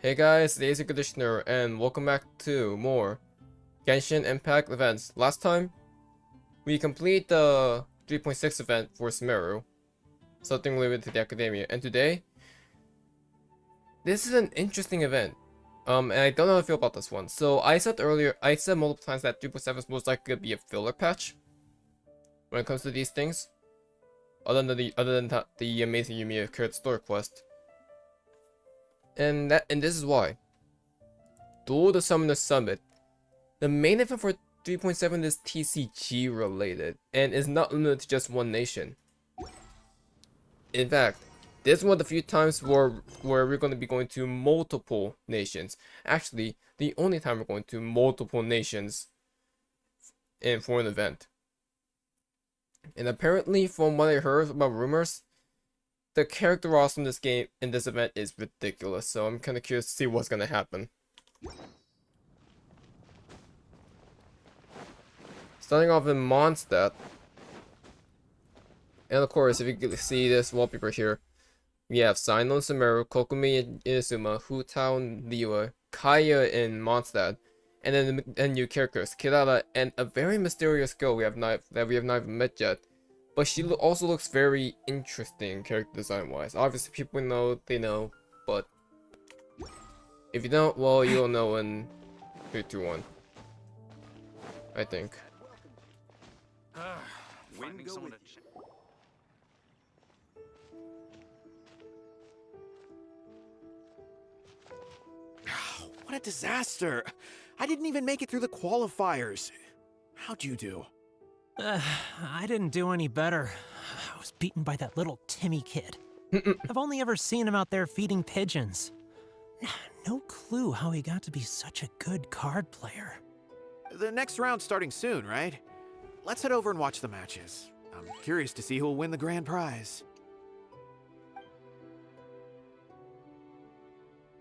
Hey guys, the ACairconditioner, and welcome back to more Genshin Impact events. Last time, we complete the 3.6 event for Sumeru, something related to the Academia, and today, this is an interesting event. And I don't know how I feel about this one. So I said multiple times that 3.7 is most likely to be a filler patch when it comes to these things, other than the amazing Yumiya Current Store quest. And this is why. Duel the Summoner Summit. The main event for 3.7 is TCG related and is not limited to just one nation. In fact, this is one of the few times where we're going to be going to multiple nations. Actually, the only time we're going to multiple nations for an event. And apparently, from what I heard about rumors, the character roster in this game, in this event, is ridiculous, so I'm kind of curious to see what's gonna happen. Starting off in Mondstadt. And of course, if you can see this wallpaper here, we have Sino and Sumeru, Kokumi and Inazuma, Hutao and Liyue, Kaya in Mondstadt, and then new characters, Kirara, and a very mysterious girl we have not even met yet. But she also looks very interesting character design wise. Obviously people know, they know, but if you don't, well, you'll know in 3-2-1. I think. What a disaster! I didn't even make it through the qualifiers. How'd you do? I didn't do any better. I was beaten by that little Timmy kid. I've only ever seen him out there feeding pigeons. No clue how he got to be such a good card player. The next round's starting soon, right? Let's head over and watch the matches. I'm curious to see who'll win the grand prize.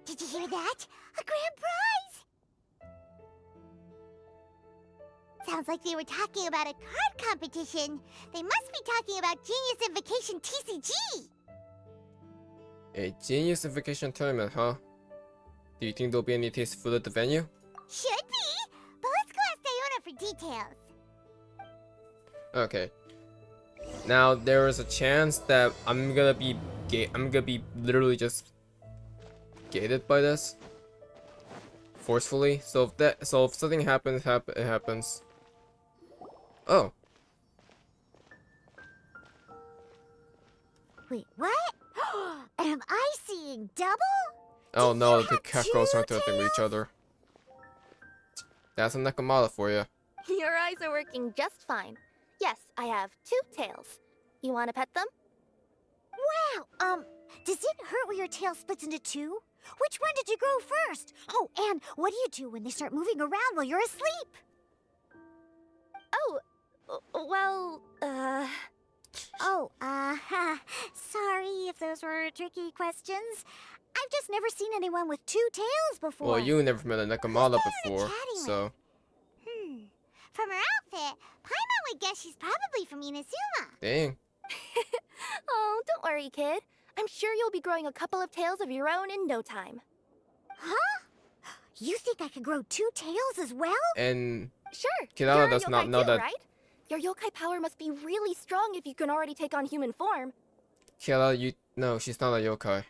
Did you hear that? A grand prize! Sounds like they were talking about a card competition. They must be talking about Genius Invocation TCG! A Genius Invocation tournament, huh? Do you think there'll be any taste food at the venue? Should be! But let's go ask Diona for details. Okay. Now there is a chance that I'm gonna be literally just gated by this forcefully. So if something happens, it happens. Oh. Wait, what? Am I seeing double? Oh Do no, you the have cat two girls aren't talking to tails? each other. That's a Nekomata for you. Your eyes are working just fine. Yes, I have 2 tails. You want to pet them? Wow, does it hurt when your tail splits into 2? Which one did you grow first? Oh, and what do you do when they start moving around while you're asleep? Oh, well, sorry if those were tricky questions. I've just never seen anyone with 2 tails before. Well, you never met a Nekomata before, chatting so. From her outfit, Paimon would guess she's probably from Inazuma. Dang. oh, don't worry, kid. I'm sure you'll be growing a couple of tails of your own in no time. Huh? You think I could grow 2 tails as well? And Sure. Kirara You're a does not yokai know too, that. right? Your yokai power must be really strong if you can already take on human form. Kirara, no, she's not a yokai.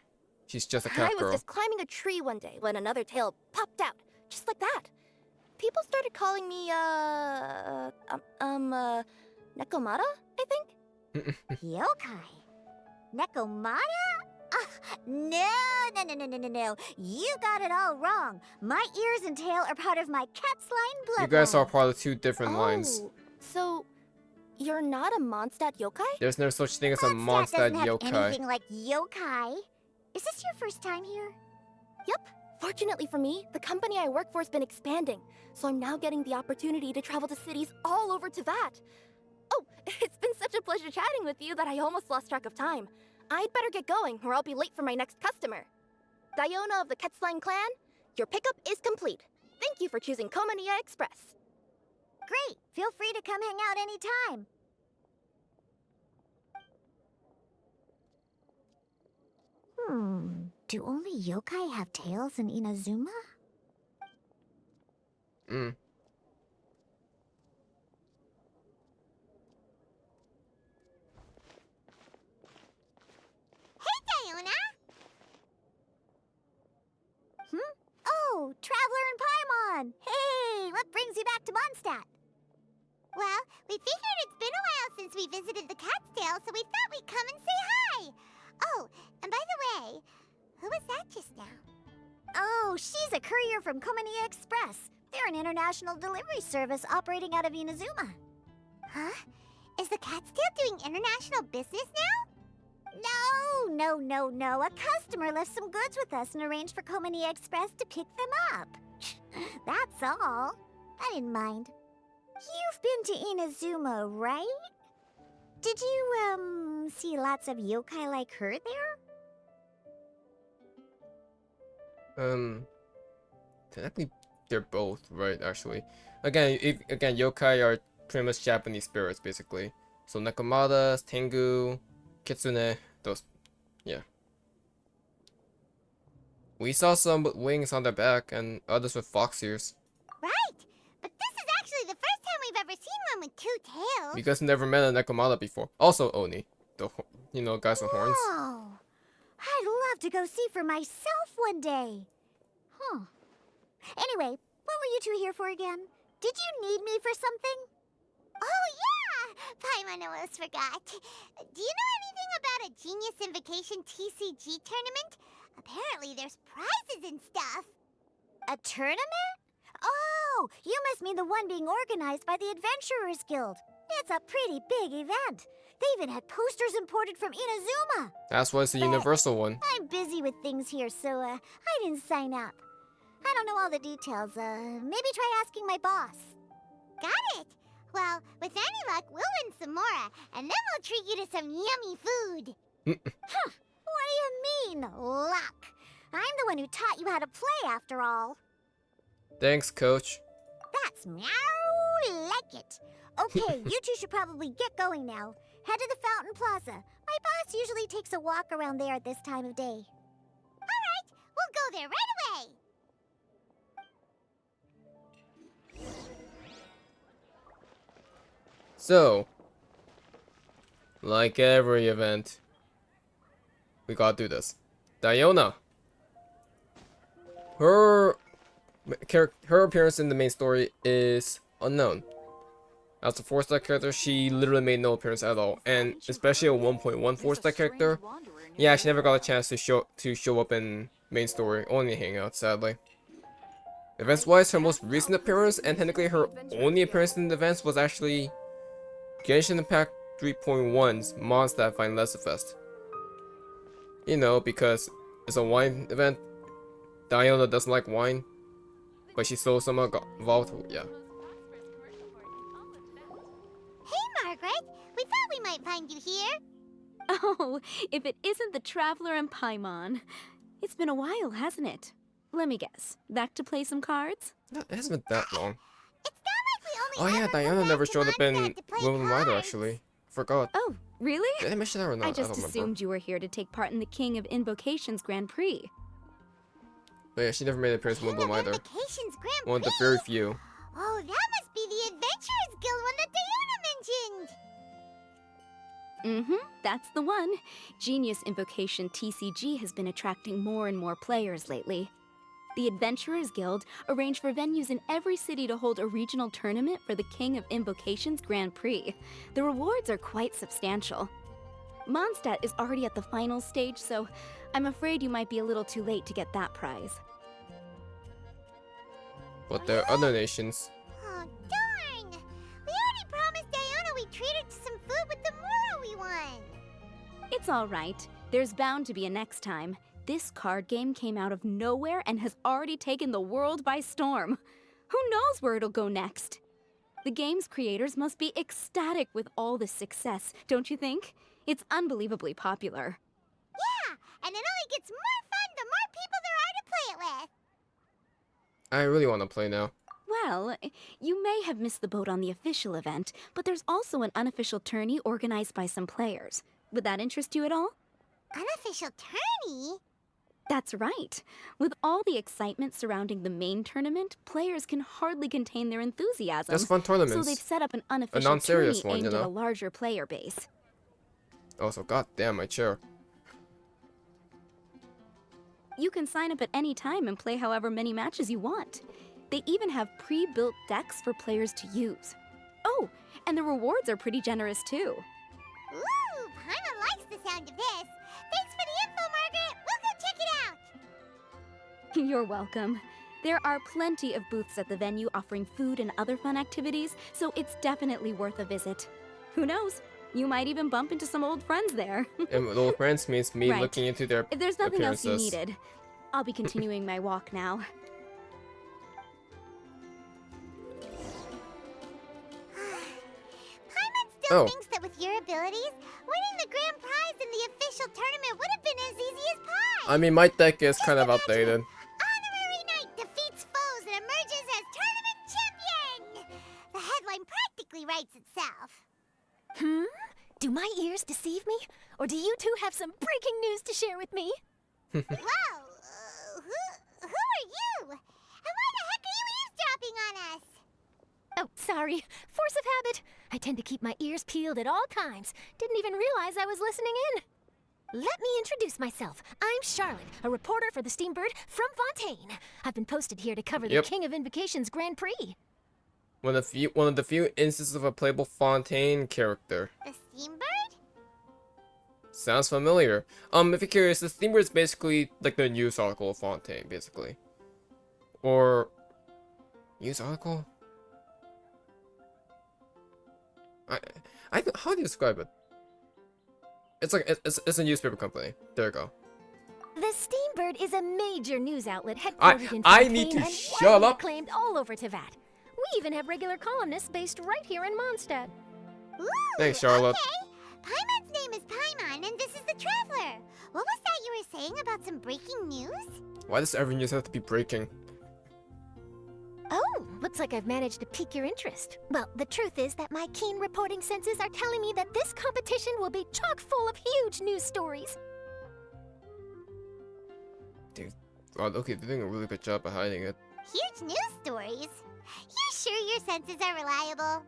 She's just a cat I was girl. just climbing a tree one day when another tail popped out, just like that. People started calling me, Nekomata, I think? Yokai? Nekomata? No. You got it all wrong. My ears and tail are part of my cat's line bloodline. You guys are part of 2 different lines. Oh, so you're not a Mondstadt yokai? There's no such thing as a Mondstadt Mondstadt doesn't have yokai. anything like yokai. Is this your first time here? Yep. Fortunately for me, the company I work for has been expanding, so I'm now getting the opportunity to travel to cities all over Teyvat. Oh, it's been such a pleasure chatting with you that I almost lost track of time. I'd better get going, or I'll be late for my next customer. Diona of the Quetzline clan, your pickup is complete. Thank you for choosing Komania Express. Great. Feel free to come hang out anytime. Do only yokai have tails in Inazuma? Mm. Hey, Diona! Oh, Traveler and Paimon! Hey, what brings you back to Mondstadt? Well, we figured it's been a while since we visited the Cat's-tail, so we thought we'd come and say hi! Oh, and by the way, who was that just now? Oh, she's a courier from Komania Express. They're an international delivery service operating out of Inazuma. Huh? Is the Cat's-tail doing international business now? No. A customer left some goods with us and arranged for Komania Express to pick them up. That's all. I didn't mind. You've been to Inazuma, right? Did you, see lots of yokai like her there? Technically, they're both, right, actually. Again, yokai are pretty much Japanese spirits, basically. So Nekomadas, Tengu, Kitsune, those, yeah. We saw some with wings on their back and others with fox ears. Right, but this is actually the first time we've ever seen one with two tails. You guys never met a Nekomata before. Also Oni, the, guys with horns. Oh, I'd love to go see for myself one day. Huh. Anyway, what were you two here for again? Did you need me for something? Oh, yeah! Paimon almost forgot. Do you know anything about a Genius Invocation TCG tournament? Apparently there's prizes and stuff. A tournament? Oh, you must mean the one being organized by the Adventurers Guild. It's a pretty big event. They even had posters imported from Inazuma. That's why it's a universal one. I'm busy with things here, so, I didn't sign up. I don't know all the details. Maybe try asking my boss. Got it. Well, with any luck, we'll win some more, and then we'll treat you to some yummy food. Huh. What do you mean, luck? I'm the one who taught you how to play, after all. Thanks, coach. That's meow like it. Okay, you two should probably get going now. Head to the Fountain Plaza. My boss usually takes a walk around there at this time of day. All right, we'll go there right away. So, like every event, we gotta do this. Diona. Her appearance in the main story is unknown. As a 4-star character, she literally made no appearance at all, and especially a 1.1 4-star character, yeah, she never got a chance to show up in main story, only hangout, sadly. Events-wise, her most recent appearance, and technically her only appearance in the events, was actually Genshin Impact 3.1's Mondstadt Find Lesser Fest. You know, because it's a wine event. Diona doesn't like wine, but she still somehow got involved. Yeah. Hey, Margaret. We thought we might find you here. Oh, if it isn't the Traveler and Paimon. It's been a while, hasn't it? Let me guess. Back to play some cards? No, it hasn't been that long. It's not like we Oh only yeah, ever come Diona back never to showed up in Mondstadt to play Wimbledon either, cards. actually. Forgot. Oh, really? Did I mention that or not? I just don't remember. assumed you were here to take part in the King of Invocations Grand Prix. But yeah, she never made an appearance in King of Wimbledon either. Invocations Grand One of the Prix? very few. Oh, that must be the Adventurers Guild one that Diona mentioned. Mm-hmm, that's the one. Genius Invocation TCG has been attracting more and more players lately. The Adventurers Guild arranged for venues in every city to hold a regional tournament for the King of Invocations Grand Prix. The rewards are quite substantial. Mondstadt is already at the final stage, so I'm afraid you might be a little too late to get that prize. But there are other nations. Oh, darn! We already promised Diona we'd treat her to some food with the Muro we won. It's all right. There's bound to be a next time. This card game came out of nowhere and has already taken the world by storm. Who knows where it'll go next? The game's creators must be ecstatic with all this success, don't you think? It's unbelievably popular. Yeah, and it only gets more fun the more people there are to play it with. I really want to play now. Well, you may have missed the boat on the official event, but there's also an unofficial tourney organized by some players. Would that interest you at all? Unofficial tourney? That's right. With all the excitement surrounding the main tournament, players can hardly contain their enthusiasm. Just fun tournaments. So they've set up an unofficial non-serious tourney one, aimed you at know? a larger player base. Also, goddamn, my chair. You can sign up at any time and play however many matches you want. They even have pre-built decks for players to use. Oh, and the rewards are pretty generous too. Ooh, Paimon likes the sound of this. Thanks for the info, Margaret. We'll go check it out. You're welcome. There are plenty of booths at the venue offering food and other fun activities, so it's definitely worth a visit. Who knows? You might even bump into some old friends there. And with old friends means me Right. looking into their If there's nothing else you appearances. needed, I'll be continuing my walk now. Paimon still Oh. thinks that with your abilities, winning the grand prize in the official tournament would have been as easy as pie. I mean, my deck is kind of outdated. Honorary Knight defeats foes and emerges as tournament champion. The headline practically writes itself. Do my ears deceive me? Or do you two have some breaking news to share with me? Whoa, who are you? And why the heck are you eavesdropping on us? Oh, sorry. Force of habit. I tend to keep my ears peeled at all times. Didn't even realize I was listening in. Let me introduce myself. I'm Charlotte, a reporter for the Steambird from Fontaine. I've been posted here to cover Yep. the King of Invocation's Grand Prix. One of the few instances of a playable Fontaine character. The Steambird? Sounds familiar. If you're curious, the Steambird is basically like the news article of Fontaine, basically. Or news article? How do you describe it? It's like it's a newspaper company. There you go. The Steambird is a major news outlet I- headquartered in I Fontaine need to and shut widely up. acclaimed all over Teyvat. We even have regular columnists based right here in Mondstadt. Ooh, Thanks, Charlotte. Okay. Paimon's name is Paimon, and this is the Traveler. What was that you were saying about some breaking news? Why does every news have to be breaking? Oh, looks like I've managed to pique your interest. Well, the truth is that my keen reporting senses are telling me that this competition will be chock full of huge news stories. Dude, God, okay, they're doing a really good job of hiding it. Huge news stories? You sure your senses are reliable?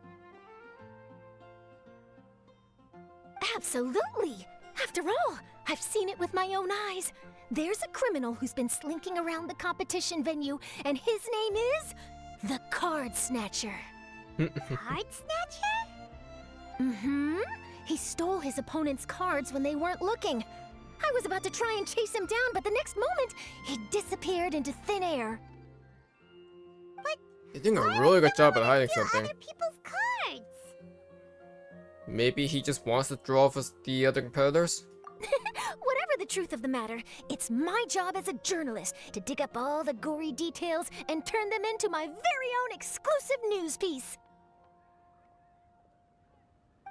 Absolutely! After all, I've seen it with my own eyes. There's a criminal who's been slinking around the competition venue, and his name is the Card Snatcher. Card Snatcher? Mm-hmm. He stole his opponent's cards when they weren't looking. I was about to try and chase him down, but the next moment, he disappeared into thin air. They're doing a really good job at hiding Steal something. other people's cards. Maybe he just wants to throw off the other competitors? Whatever the truth of the matter, it's my job as a journalist to dig up all the gory details and turn them into my very own exclusive news piece.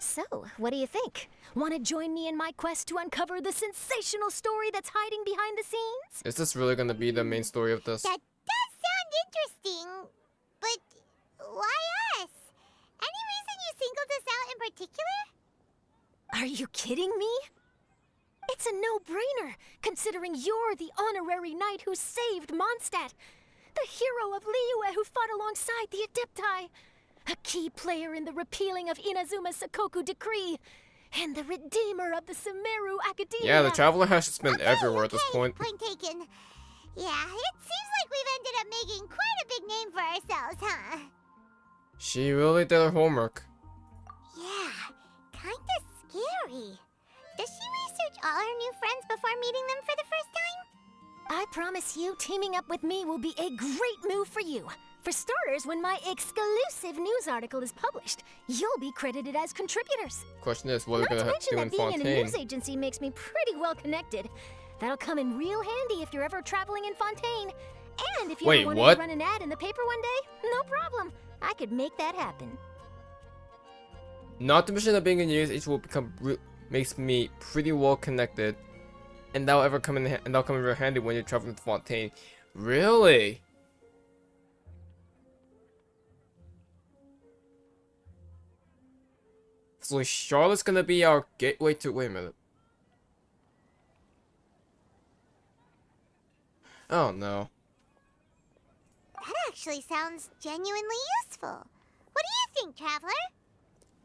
So, what do you think? Want to join me in my quest to uncover the sensational story that's hiding behind the scenes? Is this really gonna be the main story of this? That does sound interesting, but why us? Any reason you singled us out in particular? Are you kidding me? It's a no-brainer, considering you're the honorary knight who saved Mondstadt, the hero of Liyue who fought alongside the Adepti, a key player in the repealing of Inazuma's Sakoku decree, and the redeemer of the Sumeru Academia. Yeah, the Traveler has just been everywhere at this Okay, point. point taken. Yeah, it seems like we've ended up making quite a big name for ourselves, huh? She really did her homework. Yeah, kinda scary. Does she research all her new friends before meeting them for the first time? I promise you, teaming up with me will be a great move for you. For starters, when my exclusive news article is published, you'll be credited as contributors. Question is, what are Not we to gonna mention do in that being in a Fontaine? news agency makes me pretty well connected. That'll come in real handy if you're ever traveling in Fontaine. And if you Wait, ever wanted what? to run an ad in the paper one day, no problem. I could make that happen. Not to mention that being a news agent will makes me pretty well connected, and that'll come in real handy when you're traveling to Fontaine. Really? So Charlotte's gonna be our gateway to. Wait a minute. Oh no. That actually sounds genuinely useful. What do you think, Traveler?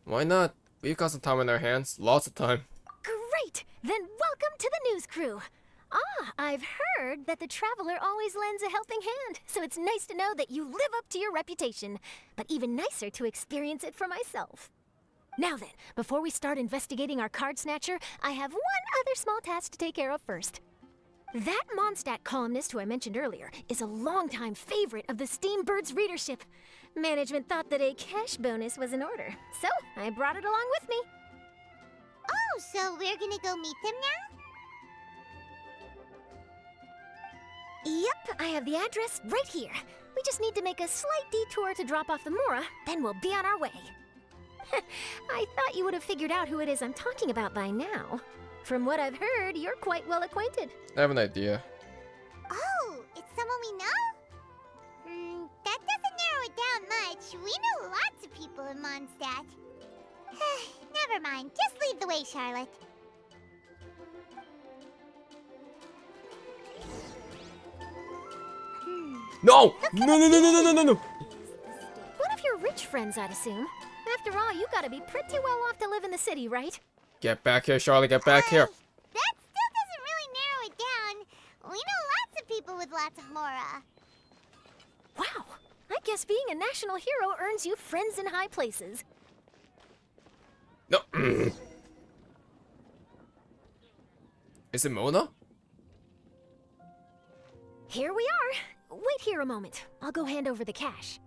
Why not? We've got some time on our hands. Lots of time. Great! Then welcome to the news crew. Ah, I've heard that the Traveler always lends a helping hand, so it's nice to know that you live up to your reputation, but even nicer to experience it for myself. Now then, before we start investigating our Card Snatcher, I have one other small task to take care of first. That Mondstadt columnist who I mentioned earlier is a longtime favorite of the Steambird's readership. Management thought that a cash bonus was in order, so I brought it along with me. Oh, so we're gonna go meet them now? Yep, I have the address right here. We just need to make a slight detour to drop off the Mora, then we'll be on our way. I thought you would have figured out who it is I'm talking about by now. From what I've heard, you're quite well acquainted. I have an idea. Oh, it's someone we know? That doesn't narrow it down much. We know lots of people in Mondstadt. Never mind. Just lead the way, Charlotte. No! No! One of your rich friends, I'd assume. After all, you gotta be pretty well off to live in the city, right? Get back here, Charlotte. Get back here. That still doesn't really narrow it down. We know lots of people with lots of Mora. Wow, I guess being a national hero earns you friends in high places. No. Is it Mona? Here we are. Wait here a moment. I'll go hand over the cash.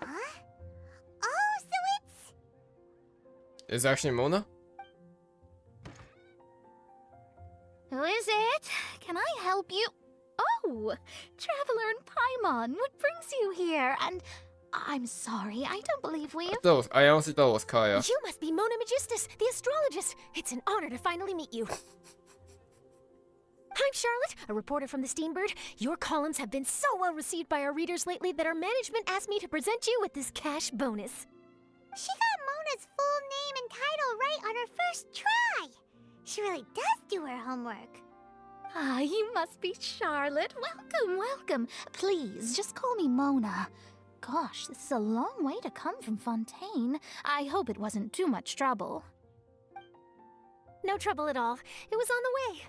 Huh? Oh, so it's... Is it actually Mona? Who is it? Can I help you? Oh, Traveler and Paimon, what brings you here? And I'm sorry, I don't believe we... I honestly thought it was Kaya. You must be Mona Magistus, the astrologist. It's an honor to finally meet you. I'm Charlotte, a reporter from the Steambird. Your columns have been so well received by our readers lately that our management asked me to present you with this cash bonus. She got Mona's full name and title right on her first try. She really does do her homework. Ah, you must be Charlotte. Welcome, welcome. Please, just call me Mona. Gosh, this is a long way to come from Fontaine. I hope it wasn't too much trouble. No trouble at all. It was on the way.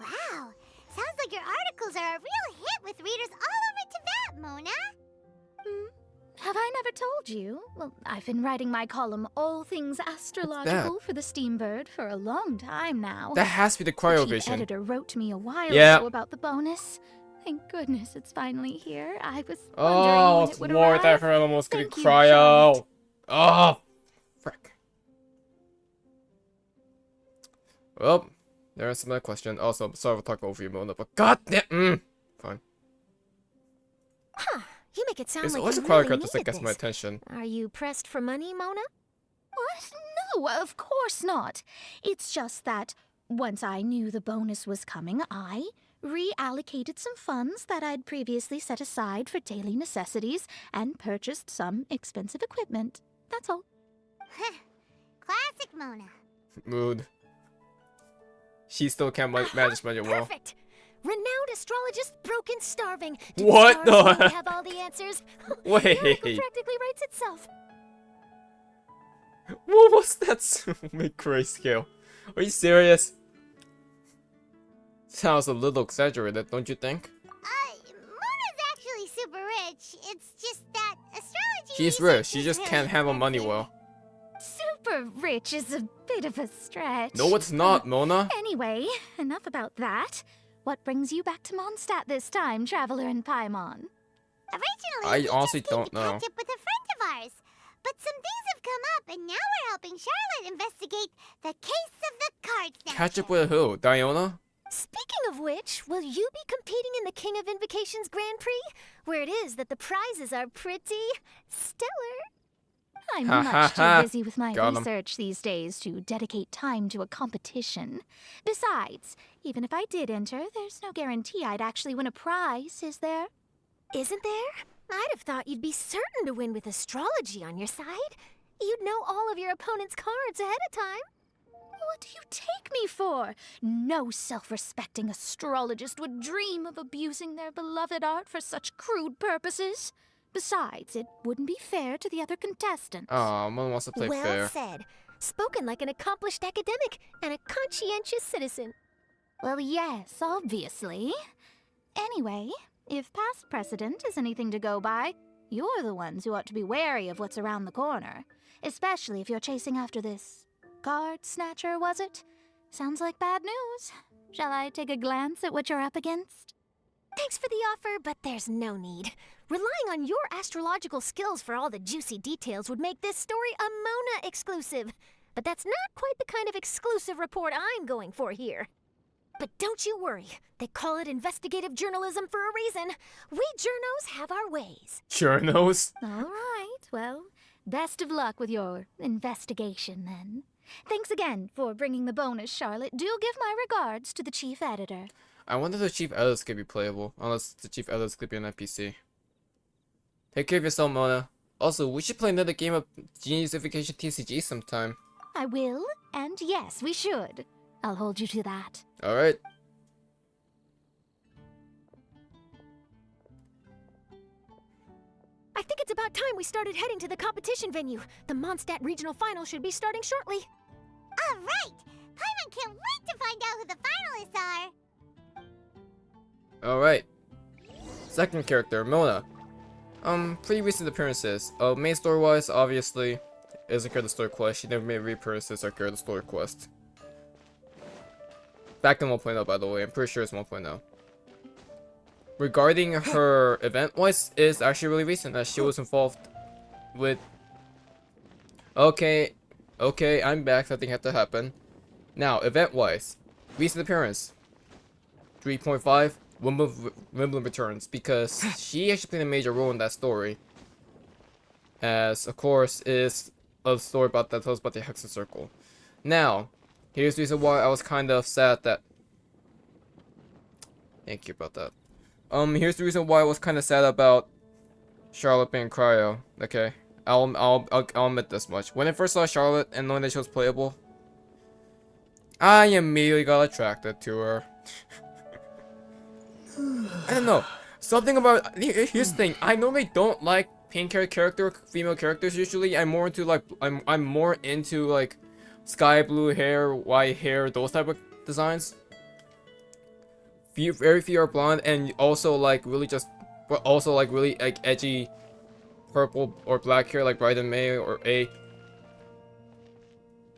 Wow, sounds like your articles are a real hit with readers all over Teyvat, Mona. Have I never told you? Well, I've been writing my column, All Things Astrological, for the Steambird for a long time now. That has to be the The chief cryovision. editor wrote to me a while Yeah. ago about the bonus. Thank goodness it's finally here. I was wondering Oh, when it's it would more arrive. that for almost getting Thank you, cryo. Oh, frick. Well, there's another question. Also, I'm sorry for talking over you, Mona, but goddamn. Fine. Huh, you make it sound There's like always you a cryo really character that needed gets my this. attention. Are you pressed for money, Mona? What? No, of course not. It's just that once I knew the bonus was coming, I reallocated some funds that I'd previously set aside for daily necessities and purchased some expensive equipment. That's all. Classic Mona. Mood. She still can't manage money well. Perfect. Renowned astrologist, broken, starving. Do What the stars the- really have all the answers? Wait. The article practically writes itself. What was that? Make grayscale. Are you serious? Sounds a little exaggerated, don't you think? Mona's actually super rich. It's just that astrology... She's research rich. She is just very can't handle money expensive. well. Super rich is a bit of a stretch. No, it's not, Mona. Anyway, enough about that. What brings you back to Mondstadt this time, Traveler and Paimon? Originally, I we honestly just came don't to know. catch up with a friend of ours. But some things have come up, and now we're helping Charlotte investigate the case of the Card Snatcher. Catch up with who? Diona? Speaking of which, will you be competing in the King of Invocations Grand Prix? Where it is that the prizes are pretty stellar. I'm Ha, ha, much ha. too busy with my Got 'em. research these days to dedicate time to a competition. Besides, even if I did enter, there's no guarantee I'd actually win a prize, is there? Isn't there? I'd have thought you'd be certain to win with astrology on your side. You'd know all of your opponent's cards ahead of time. What do you take me for? No self-respecting astrologist would dream of abusing their beloved art for such crude purposes. Besides, it wouldn't be fair to the other contestants. Aw, Mona wants to play Well fair. said. Spoken like an accomplished academic and a conscientious citizen. Well, yes, obviously. Anyway, if past precedent is anything to go by, you're the ones who ought to be wary of what's around the corner. Especially if you're chasing after this Card Snatcher, was it? Sounds like bad news. Shall I take a glance at what you're up against? Thanks for the offer, but there's no need. Relying on your astrological skills for all the juicy details would make this story a Mona exclusive. But that's not quite the kind of exclusive report I'm going for here. But don't you worry. They call it investigative journalism for a reason. We journos have our ways. Journos? All right, well, best of luck with your investigation then. Thanks again for bringing the bonus, Charlotte. Do give my regards to the chief editor. I wonder if the chief editors could be playable, unless the chief editors could be an NPC. Take care of yourself, Mona. Also, we should play another game of Genius Invocation TCG sometime. I will, and yes, we should. I'll hold you to that. Alright. I think it's about time we started heading to the competition venue. The Mondstadt regional final should be starting shortly. All right! Paimon can't wait to find out who the finalists are! Alright. Second character, Mona. Pretty recent appearances. Main story-wise, obviously, is ACairconditioner story quest. She never made reappearances or ACairconditioner story quest. Back in 1.0, by the way. I'm pretty sure it's 1.0. Regarding her event-wise, is actually really recent, as she was involved with... Okay, I'm back. Something had to happen. Now, event-wise, recent appearance. 3.5, Wimbledon returns, because she actually played a major role in that story. As, of course, is a story about that tells about the Hexen Circle. Now, here's the reason why I was kind of sad that... Thank you about that. Here's the reason why I was kind of sad about Charlotte being Cryo. Okay, I'll admit this much. When I first saw Charlotte and knowing that she was playable, I immediately got attracted to her. I don't know. Something about... Here's the thing. I normally don't like pink-haired female characters usually. I'm more into like... I'm more into like sky blue hair, white hair, those type of designs. Very few are blonde, and also like really just... But also like really like edgy purple or black hair like Bryden May or A.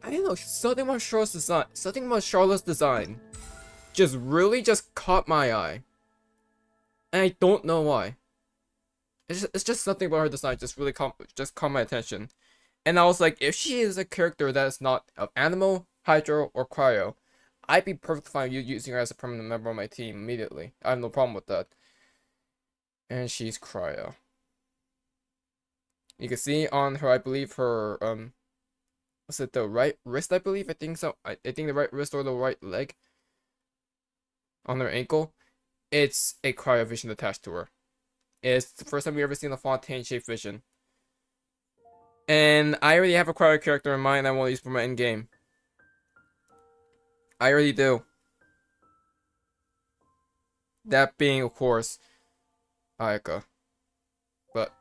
I don't know, something about Charlotte's design just really just caught my eye. And I don't know why. It's just something about her design just really caught my attention. And I was like, if she is a character that is not of Animal, Hydro, or Cryo, I'd be perfectly fine with using her as a permanent member of my team immediately. I have no problem with that. And she's Cryo. You can see on her, I believe her, was it the right wrist, I believe? I think so. I think the right wrist or the right leg. On her ankle. It's a Cryo vision attached to her. It's the first time we've ever seen a Fontaine shaped vision. And I already have a Cryo character in mind I want to use for my end game. I already do. That being, of course, Ayaka. But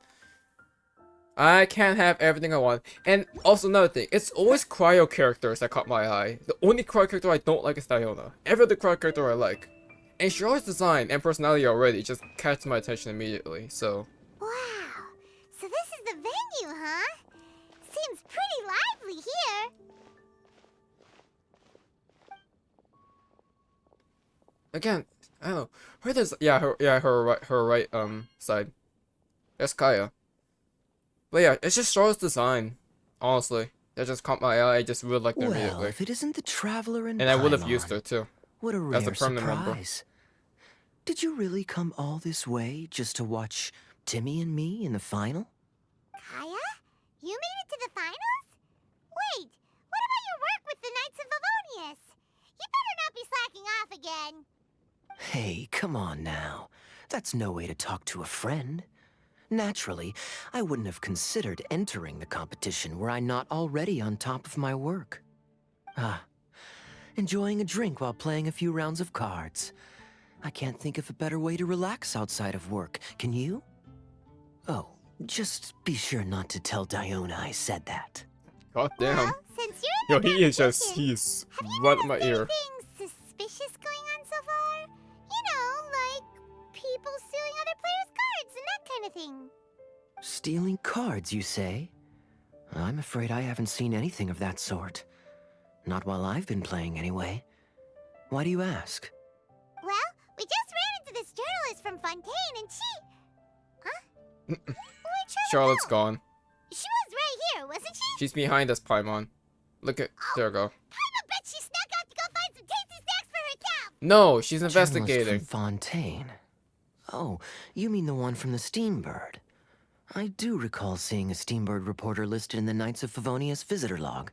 I can't have everything I want. And also another thing, it's always Cryo characters that caught my eye. The only Cryo character I don't like is Diona. Every other Cryo character I like. And Charlotte's design and personality already just catch my attention immediately, so... Wow, so this is the venue, huh? Seems pretty lively here. Again, I don't know. Her right side. That's Kaya. But yeah, it's just Charlotte's design. Honestly. That just caught my eye. I just really liked her Well, immediately. if it isn't the Traveler and I would have Paimon, used her too. what a as a rare permanent member. surprise. Did you really come all this way just to watch Timmy and me in the final? Kaya? You made it to the finals? Wait, what about your work with the Knights of Favonius? You better not be slacking off again. Hey, come on now. That's no way to talk to a friend. Naturally, I wouldn't have considered entering the competition were I not already on top of my work. Ah, enjoying a drink while playing a few rounds of cards. I can't think of a better way to relax outside of work. Can you? Oh, just be sure not to tell Diona I said that. God damn. Well, since Yo, you're in the he is just, competition, he's have you right in my noticed ear. anything suspicious going on so far? You know, like people stealing other players' cards and that kind of thing. Stealing cards, you say? I'm afraid I haven't seen anything of that sort. Not while I've been playing, anyway. Why do you ask? Well, we just ran into this journalist from Fontaine and she... Huh? Where'd Charlotte Charlotte's go? gone. She was right here, wasn't she? She's behind us, Paimon. Look at, there we go. I bet she snuck out to go find some tasty snacks for herself. No, she's Journalist investigating. from Fontaine. Oh, you mean the one from the Steambird. I do recall seeing a Steambird reporter listed in the Knights of Favonius visitor log.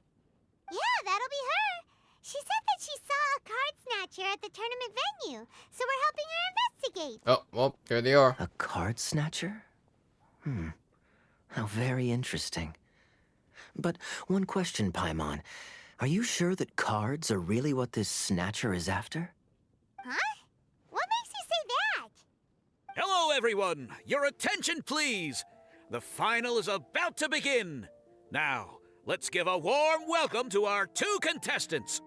Yeah, that'll be her. She said that she saw a card snatcher at the tournament venue, so we're helping her investigate. Oh, well, there they are. A card snatcher? How very interesting. But one question, Paimon. Are you sure that cards are really what this snatcher is after? Huh? What makes you say that? Hello, everyone! Your attention, please! The final is about to begin! Now, let's give a warm welcome to our 2 contestants!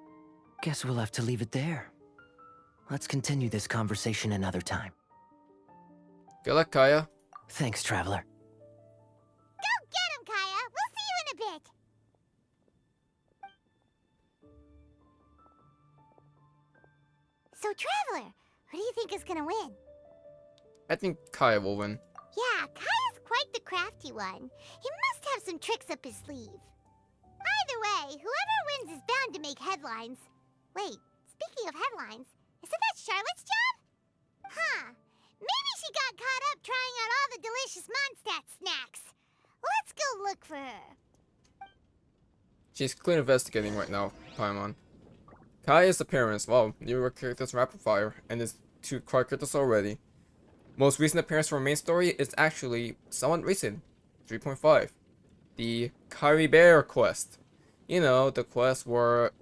Guess we'll have to leave it there. Let's continue this conversation another time. Good luck, Kaya. Thanks, Traveler. Go get him, Kaya. We'll see you in a bit. So, Traveler, who do you think is gonna win? I think Kaya will win. Yeah, Kaya's quite the crafty one. He must have some tricks up his sleeve. Either way, whoever wins is bound to make headlines. Wait, speaking of headlines, isn't that Charlotte's job? Huh. Maybe she got caught up trying out all the delicious Mondstadt snacks. Let's go look for her. She's clear investigating right now, Paimon. Kaya's appearance, wow, new characters rapid fire, and there's 2 card characters already. Most recent appearance from main story is actually somewhat recent, 3.5. The Kyrie Bear quest. You know, the quest where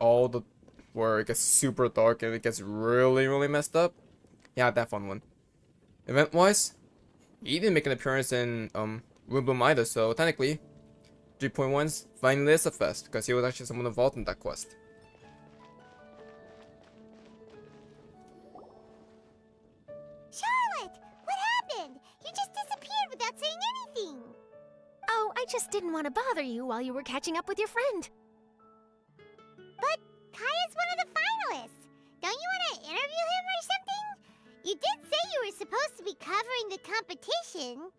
where it gets super dark and it gets really, really messed up. Yeah, that fun one. Event wise, he didn't make an appearance in Bloom either, so technically 3.1's finally is a fest, because he was actually someone involved in that quest. Charlotte, what happened? You just disappeared without saying anything. Oh, I just didn't want to bother you while you were catching up with your friend. But Kaya's one of the finalists. Don't you want to interview him or something? You did say you were supposed to be covering the competition.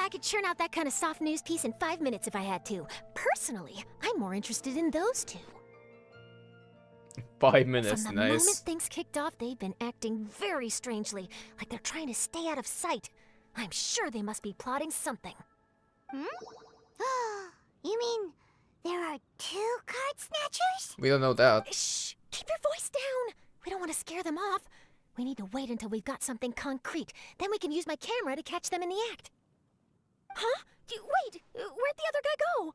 I could churn out that kind of soft news piece in 5 minutes if I had to. Personally, I'm more interested in those 2. 5 minutes, From the moment nice. things kicked off, they've been acting very strangely, like they're trying to stay out of sight. I'm sure they must be plotting something. You mean there are 2 card snatchers? We don't know that. Shh! Keep your voice down! We don't want to scare them off. We need to wait until we've got something concrete. Then we can use my camera to catch them in the act. Huh? Wait! Where'd the other guy go?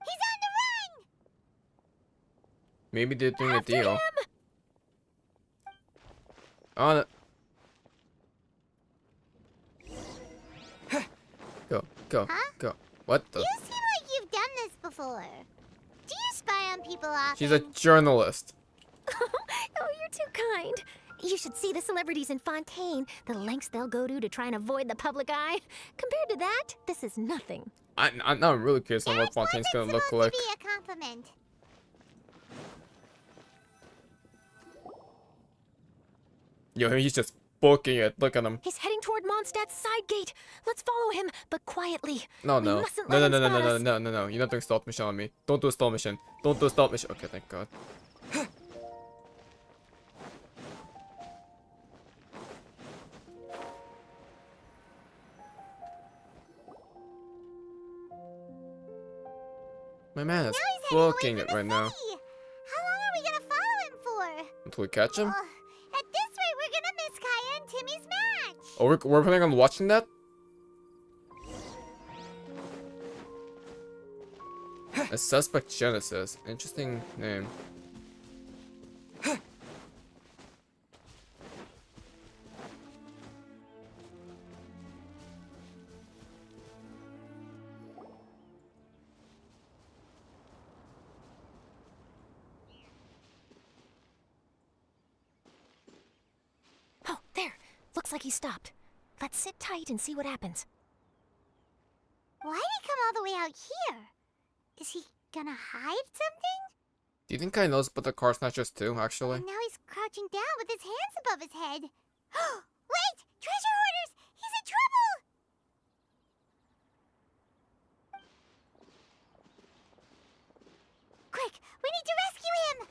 He's on the run! Maybe they're doing a After deal. him! On it. Go, Huh? go. What the? You seem like you've done this before. Do you spy on people often? She's a journalist. Oh, you're too kind. You should see the celebrities in Fontaine, the lengths they'll go to try and avoid the public eye. Compared to that, this is nothing. I'm not really curious on what That Fontaine's wasn't gonna look supposed like. to be a compliment. Yo, he's just booking it. Look at him. He's heading toward Mondstadt's side gate. Let's follow him, but quietly. No, We no. mustn't No, let no, him no, no, spot no, us. no, no, no. You're not doing stealth mission on me. Don't do a stealth mission. Don't do a stealth mission. Okay, thank God. My man is Now he's heading away booking it from the right now. city. How long are we gonna follow him for? Until we catch him? At this rate, we're gonna miss Kaya and Timmy's match. Oh, we're planning on watching that? A suspect Genesis. Interesting name. Oh, there. Looks like he stopped. Let's sit tight and see what happens. Why'd he come all the way out here? Is he gonna hide something? Do you think I knows about the Card Snatchers too, actually? And now he's crouching down with his hands above his head. Wait! Treasure Hoarders! He's in trouble! Quick! We need to rescue him!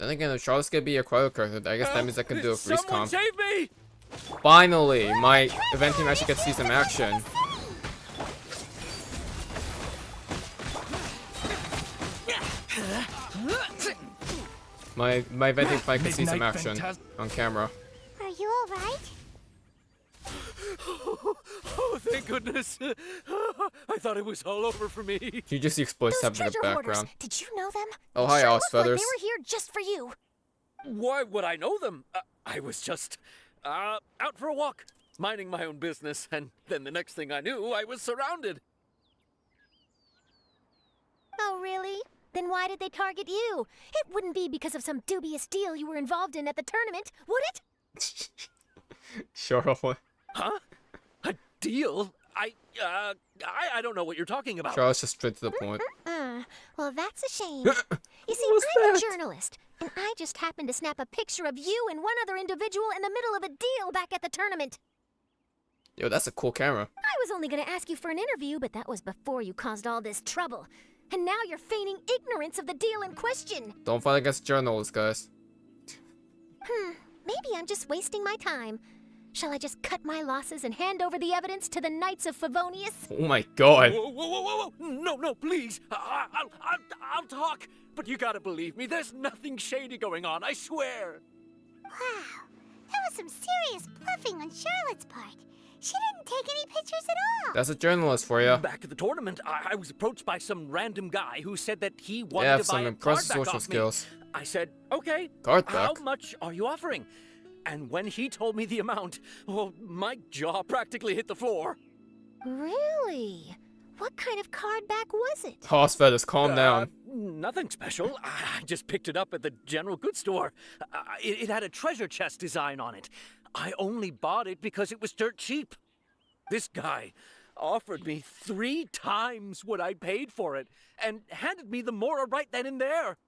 Then again, if Charlotte's gonna be a crowd character, I guess that means I can do a freeze Someone comp. save me! Finally! My event team actually gets to see some action. My event team finally can see some action on camera. Are you alright? Oh, thank goodness. I thought it was all over for me. You just see explosives Those happening in treasure the hoarders, background. did you know them? Oh, hi, Sure Alice looked like Feathers. they were here just for you. Why would I know them? I was just out for a walk, minding my own business, and then the next thing I knew, I was surrounded. Oh, really? Then why did they target you? It wouldn't be because of some dubious deal you were involved in at the tournament, would it? Charlotte. Huh? A deal? I don't know what you're talking about. Charlotte's just straight to the point. Well, that's a shame. You see, What's I'm that? a journalist, and I just happened to snap a picture of you and one other individual in the middle of a deal back at the tournament. Yo, that's a cool camera. I was only going to ask you for an interview, but that was before you caused all this trouble. And now you're feigning ignorance of the deal in question. Don't fight against journalists, guys. Maybe I'm just wasting my time. Shall I just cut my losses and hand over the evidence to the Knights of Favonius? Oh my god. Whoa, whoa, whoa, whoa, whoa! No, please. I'll talk. But you gotta believe me. There's nothing shady going on. I swear. Wow. That was some serious bluffing on Charlotte's part. She didn't take any pictures at all. That's a journalist for you. Back at the tournament, I was approached by some random guy who said that he wanted Yeah, to buy some a impressive card back social off me. skills. I said, okay. Card How back? much are you offering? And when he told me the amount, well, my jaw practically hit the floor. Really? What kind of card back was it? Hoss Feathers, calm down. Nothing special. I just picked it up at the general goods store. It had a treasure chest design on it. I only bought it because it was dirt cheap. This guy offered me 3 times what I paid for it and handed me the Mora right then and there.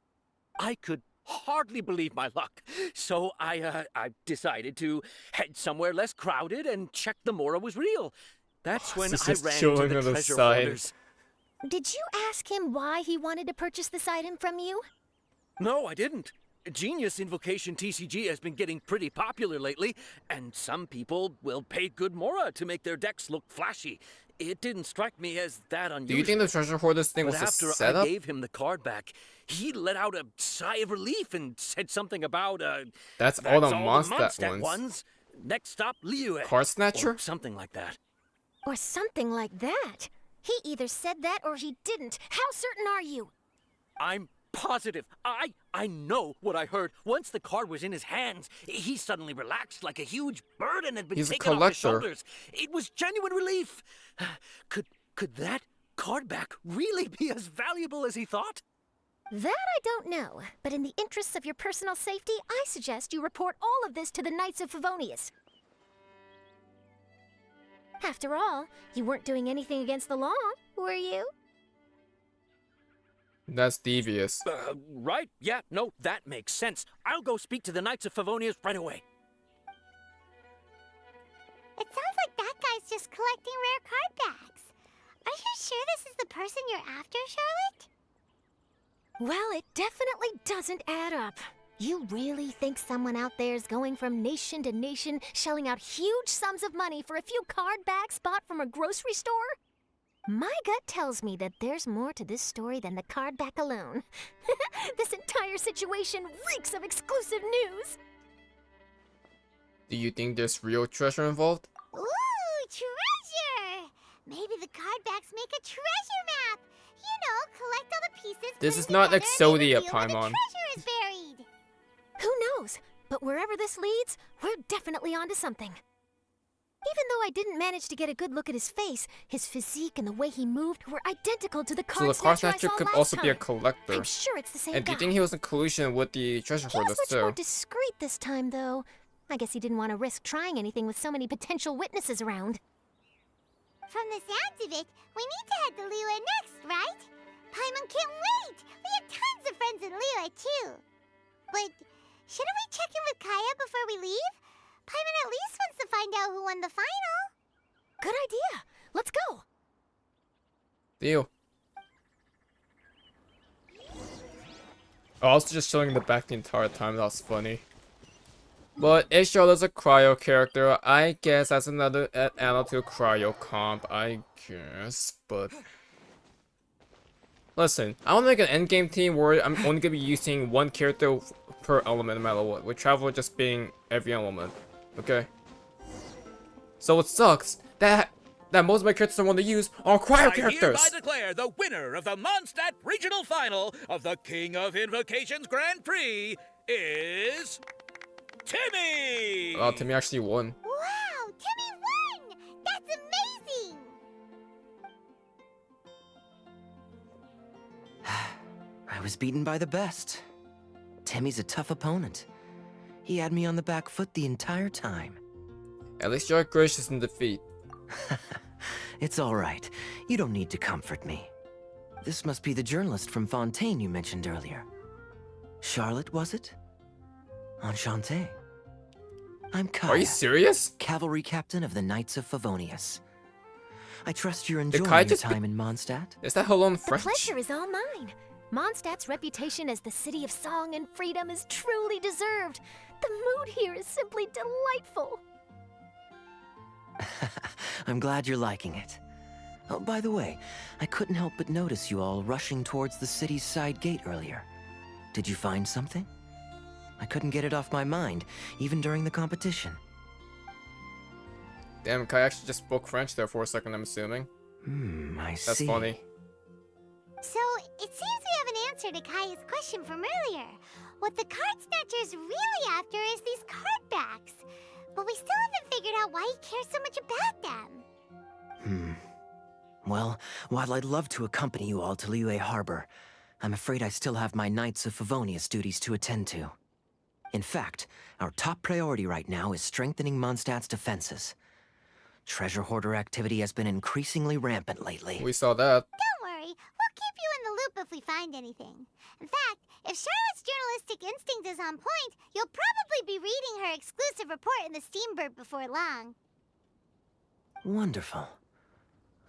I could hardly believe my luck, so I decided to head somewhere less crowded and check the Mora was real. That's when He's I just ran into showing the her the treasure sign. hoarders. Did you ask him why he wanted to purchase this item from you? No, I didn't. Genius Invocation TCG has been getting pretty popular lately, and some people will pay good Mora to make their decks look flashy. It didn't strike me as that unusual. Do you think the treasure hoarders thing But was a after setup? I gave him the card back, he let out a sigh of relief and said something about, That's all the Mondstadt Mondstadt ones. Next stop, Liyue. Card Snatcher? Or something like that. Or something like that. He either said that or he didn't. How certain are you? I'm positive. I know what I heard. Once the card was in his hands, he suddenly relaxed like a huge burden had been He's a taken off his collector. shoulders. It was genuine relief. Could that card back really be as valuable as he thought? That I don't know, but in the interests of your personal safety, I suggest you report all of this to the Knights of Favonius. After all, you weren't doing anything against the law, were you? That's devious. Right? Yeah, no, that makes sense. I'll go speak to the Knights of Favonius right away. It sounds like that guy's just collecting rare card backs. Are you sure this is the person you're after, Charlotte? Well, it definitely doesn't add up. You really think someone out there is going from nation to nation, shelling out huge sums of money for a few card backs bought from a grocery store? My gut tells me that there's more to this story than the card back alone. This entire situation reeks of exclusive news. Do you think there's real treasure involved? Ooh, treasure! Maybe the card backs make a treasure This is Couldn't be not better, Exodia, they reveal where the Paimon. treasure is buried. Who knows? But wherever this leads, we're definitely onto something. Even though I didn't manage to get a good look at his face, his physique and the way he moved were identical to the So Card the Card Snatcher I Snatcher saw could last also be a time. collector. I'm sure it's the same And do guy. you think he was in collusion with the Treasure He was Hoarders much more too? discreet this time, though. I guess he didn't want to risk trying anything with so many potential witnesses around. From the sounds of it, we need to head to Liyue next, right? Paimon can't wait! We have tons of friends in Liyue, too. But shouldn't we check in with Kaya before we leave? Paimon at least wants to find out who won the final. Good idea. Let's go. Deal. Oh, I was just showing the back the entire time. That was funny. But if Charlotte's a cryo character, I guess that's another add-on to a cryo comp, I guess. But listen, I want to make an endgame team where I'm only gonna be using one character per element no matter what, with Traveler just being every element. Okay. So it sucks that most of my characters I want to use are cryo characters. I hereby declare the winner of the Mondstadt Regional Final of the King of Invocations Grand Prix is Timmy! Oh, Timmy actually won. Wow, Timmy won! That's amazing! I was beaten by the best. Timmy's a tough opponent. He had me on the back foot the entire time. At least you're gracious in defeat. It's all right. You don't need to comfort me. This must be the journalist from Fontaine you mentioned earlier. Charlotte, was it? Enchanté. I'm Kaya. Are you serious? Cavalry captain of the Knights of Favonius. I trust you're Did enjoying Kai your just time in Mondstadt. Is that hello in The French? pleasure is all mine. Mondstadt's reputation as the city of song and freedom is truly deserved. The mood here is simply delightful. I'm glad you're liking it. Oh, by the way, I couldn't help but notice you all rushing towards the city's side gate earlier. Did you find something? I couldn't get it off my mind, even during the competition. Damn, Kai actually just spoke French there for a second, I'm assuming. I That's see. funny. So, it seems we have an answer to Kaya's question from earlier. What the Card Snatcher's really after is these card backs. But we still haven't figured out why he cares so much about them. Well, while I'd love to accompany you all to Liyue Harbor, I'm afraid I still have my Knights of Favonius duties to attend to. In fact, our top priority right now is strengthening Mondstadt's defenses. Treasure Hoarder activity has been increasingly rampant lately. We saw that. Don't worry, we'll keep you in the loop if we find anything. In fact, if Charlotte's journalistic instinct is on point, you'll probably be reading her exclusive report in the Steambird before long. Wonderful.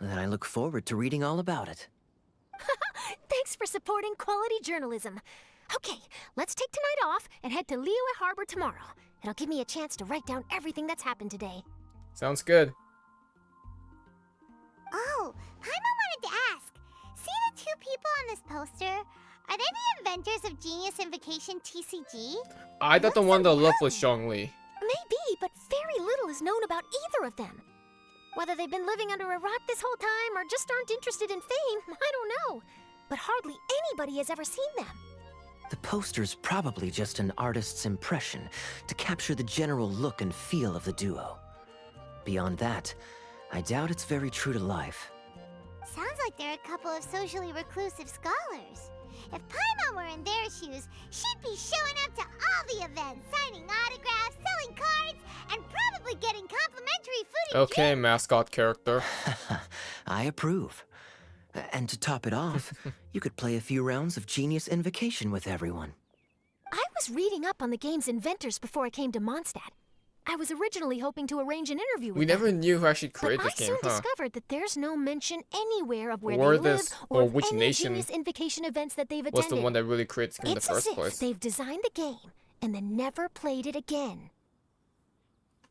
Then I look forward to reading all about it. Thanks for supporting quality journalism. Okay, let's take tonight off and head to Liyue Harbor tomorrow. It'll give me a chance to write down everything that's happened today. Sounds good. Oh, Paimon wanted to ask. See the two people on this poster? Are they the inventors of Genius Invocation TCG? I thought the Looks one that so left was young. Zhongli. Maybe, but very little is known about either of them. Whether they've been living under a rock this whole time or just aren't interested in fame, I don't know. But hardly anybody has ever seen them. The poster's probably just an artist's impression to capture the general look and feel of the duo. Beyond that, I doubt it's very true to life. Sounds like they're a couple of socially reclusive scholars. If Paimon were in their shoes, she'd be showing up to all the events, signing autographs, selling cards, and probably getting complimentary food and Okay, drink. mascot character. I approve. And to top it off, you could play a few rounds of Genius Invocation with everyone. I was reading up on the game's inventors before I came to Mondstadt. I was originally hoping to arrange an interview with We them. never knew who actually But created I this game, soon huh? discovered that there's no mention anywhere of where Or they live this- or or of which any nation Genius Invocation events that they've Was attended. the one that really created this game in the It's first as if place. they've designed the game and then never played it again.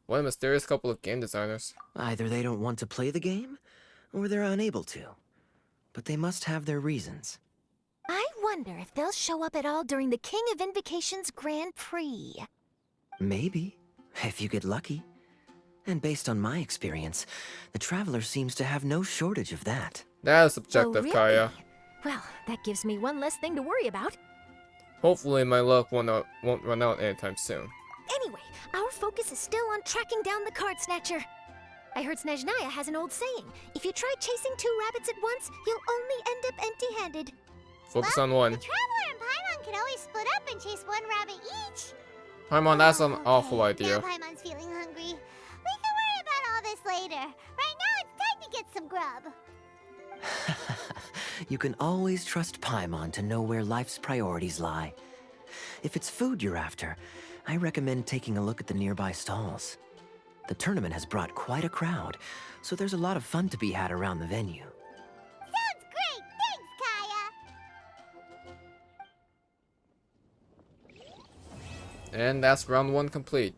What a mysterious couple of game designers. Either they don't want to play the game, or they're unable to. But they must have their reasons. I wonder if they'll show up at all during the King of Invocation's Grand Prix. Maybe, if you get lucky. And based on my experience, the Traveler seems to have no shortage of that. That is subjective, Oh, really? Kaya. Well, that gives me one less thing to worry about. Hopefully my luck won't run out anytime soon. Anyway, our focus is still on tracking down the Card Snatcher. I heard Snezhnaya has an old saying, if you try chasing 2 rabbits at once, you'll only end up empty-handed. Focus on one. The Traveler and Paimon can always split up and chase 1 rabbit each. Paimon, that's an awful Now idea. Paimon's feeling hungry. We can worry about all this later. Right now, it's time to get some grub. You can always trust Paimon to know where life's priorities lie. If it's food you're after, I recommend taking a look at the nearby stalls. The tournament has brought quite a crowd, so there's a lot of fun to be had around the venue. Sounds great. Thanks, Kaya. And that's round 1 complete.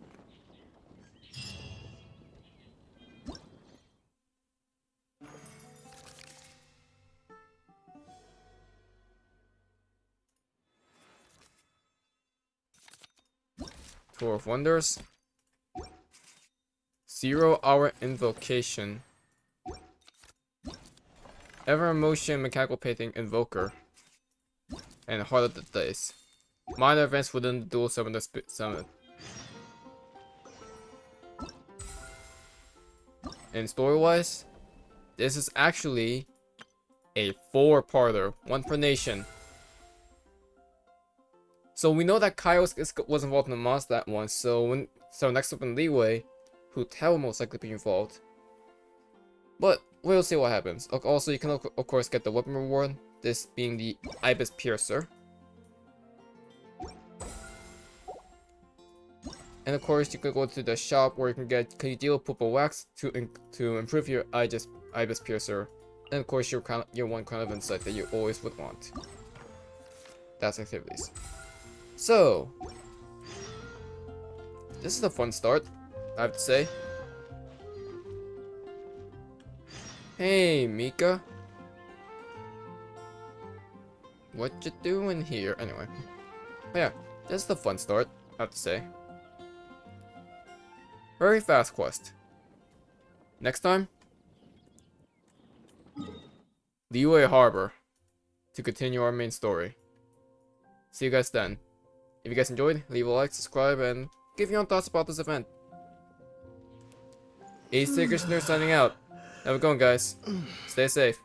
Tour of Wonders. 0-hour invocation. Ever Emotion Mechanical Painting Invoker. And Heart of the Days. Minor events within the Duel Summoner Summit. And story-wise, this is actually a 4-parter, 1 per nation. So we know that Kyle was involved in the Mondstadt one, so next up in Liyue, Hotel will most likely be involved. But we'll see what happens. Also, you can of course get the weapon reward, this being the Ibis Piercer. And of course, you can go to the shop where you can get Kajidil Purple Wax to improve your Ibis Piercer. And of course, your 1 kind of insight that you always would want. That's activities. So, this is a fun start, I have to say. Hey, Mika. What you doing here? Anyway. But yeah, this is a fun start, I have to say. Very fast quest. Next time, Liyue Harbor to continue our main story. See you guys then. If you guys enjoyed, leave a like, subscribe, and give your own thoughts about this event. ACairconditioner signing out. Have a good one, guys. Stay safe.